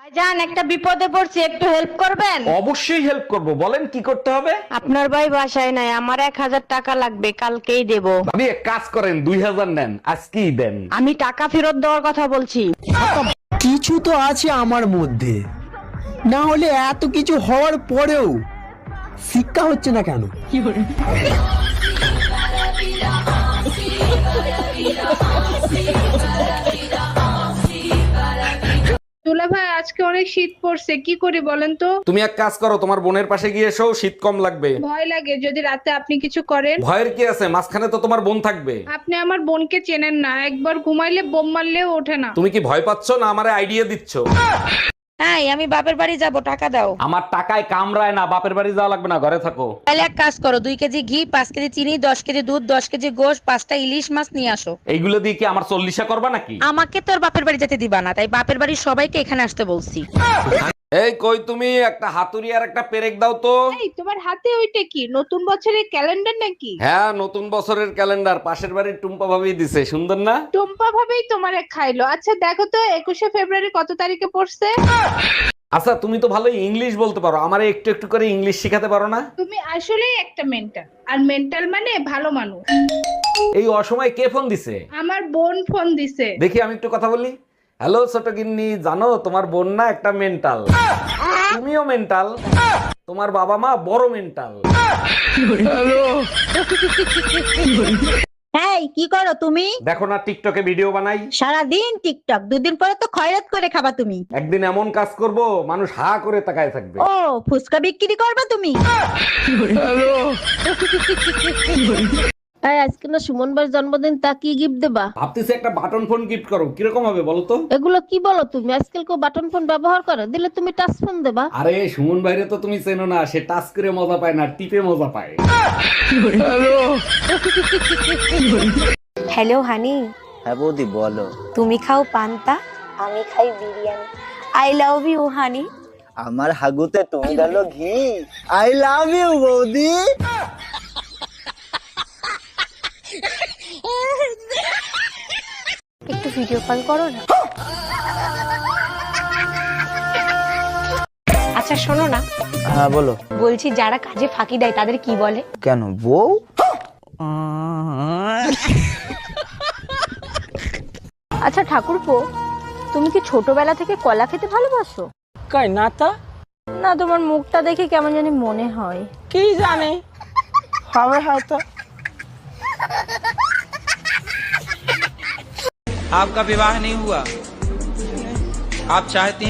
ভাইজান একটা বিপদে পড়ছি, একটু হেল্প করবেন? অবশ্যই হেল্প করব, বলেন কি করতে হবে। আপনার ভাই বাসায় নাই, আমার 1000 টাকা লাগবে, কালকেই দেব। ভাবি এক কাজ করেন, 2000 নেন, আজকেই দেন। আমি টাকা ফেরত দেওয়ার কথা বলছি। কিছু তো আছে আমার মধ্যে, না হলে এত কিছু হওয়ার পরেও শিক্ষা হচ্ছে না কেন? দুলা ভাই, আজকে অনেক শীত পড়ছে, কি করি বলেন তো? তুমি এক কাজ করো, তোমার বোনের পাশে গিয়ে এসো, শীত কম লাগবে। ভয় লাগে যদি রাতে আপনি কিছু করেন। ভয়ের কি আছে, মাঝখানে তো তোমার বোন থাকবে। আপনি আমার বোনকে চেনেন না, একবার ঘুমাইলে বোম মারলেও ওঠে না। তুমি কি ভয় পাচ্ছ না আমারে আইডিয়া দিচ্ছ? হ্যাঁ, আমি বাপের বাড়ি যাব, টাকা দাও। আমার টাকায় কামড়ায় না, বাপের বাড়ি যাওয়া লাগবে না, ঘরে থাকো। তাহলে এক কাজ করো, 2 কেজি ঘি, 5 কেজি চিনি, 10 কেজি দুধ, 10 কেজি গোশ, 5টা ইলিশ মাছ নিয়ে আসো। এইগুলো দিয়ে কি আমার 40 করবা নাকি? আমাকে তোর বাপের বাড়ি যেতে দিবা না, তাই বাপের বাড়ির সবাইকে এখানে আসতে বলছি। এই কই তুমি, একটা হাতুড়ি আর একটা পেরেক দাও তো। এই তোমার হাতে ওইটা কি, নতুন বছরের ক্যালেন্ডার নাকি? হ্যাঁ, নতুন বছরের ক্যালেন্ডার, পাশের বাড়ির টুম্পা ভাবি দিছে, সুন্দর না? টম্পা ভাবেই তোমারে খাইলো। আচ্ছা দেখো তো 21শে ফেব্রুয়ারি কত তারিখে পড়ছে? আচ্ছা, তুমি তো ভালো ইংলিশ বলতে পারো, আমারে একটু একটু করে ইংলিশ শিখাতে পারো না? তুমি আসলেই একটা মেন্টাল, আর মেন্টাল মানে ভালো মানুষ। এই অসময়ে কে ফোন দিছে? আমার বোন ফোন দিছে। দেখি আমি একটু কথা বলি। হ্যালো ছোট গিন্নি, জানো তোমার বোন না একটা মেন্টাল, তুমিও মেন্টাল, তোমার বাবা মা বড় মেন্টাল। এই কি করো তুমি? দেখো না টিকটকে ভিডিও বানাই, সারাদিন টিকটক, 2 দিন পরে তো খয়রাত করে খাবা তুমি। একদিন এমন কাজ করব মানুষ হা করে তাকায় থাকবে। ও, ফুসকা বিক্রি করবা তুমি? এই আজকে না সুমন ভাইয়ের জন্মদিন, তা কি গিফট দেবা? ভাবতেছি একটা বাটন ফোন গিফট করো, কিরকম হবে বলো তো? এগুলো কি বলো তুমি? আজকাল কেউ বাটন ফোন ব্যবহার করে? দিলে তুমি টাচ ফোন দেবা। আরে সুমন ভাইরে তো তুমি চেনো না, সে টাচ করে মজা পায় না, টিপে মজা পায়। হ্যালো হানি, হ্যাঁ বৌদি বলো। তুমি খাও পান্তা, আমি খাই biryani. I love you honey. আমার হাগুতে তুমি ডালো ঘি। আই লাভ ইউ বৌদি। একটু ভিডিও কল করো না। আচ্ছা শোনো না, হ্যাঁ বলো। বলছি যারা কাজে ফাঁকি দেয় তাদের কি বলে? কেন বউ? আচ্ছা ঠাকুরপো, তুমি কি ছোটবেলা থেকে কলা খেতে ভালোবাসো? কই না তো। না, তোমার মুখটা দেখে কেমন জানি মনে হয়। কি জানে, হবে হয়তো। आपका विवाह नहीं हुआ, आप चाहती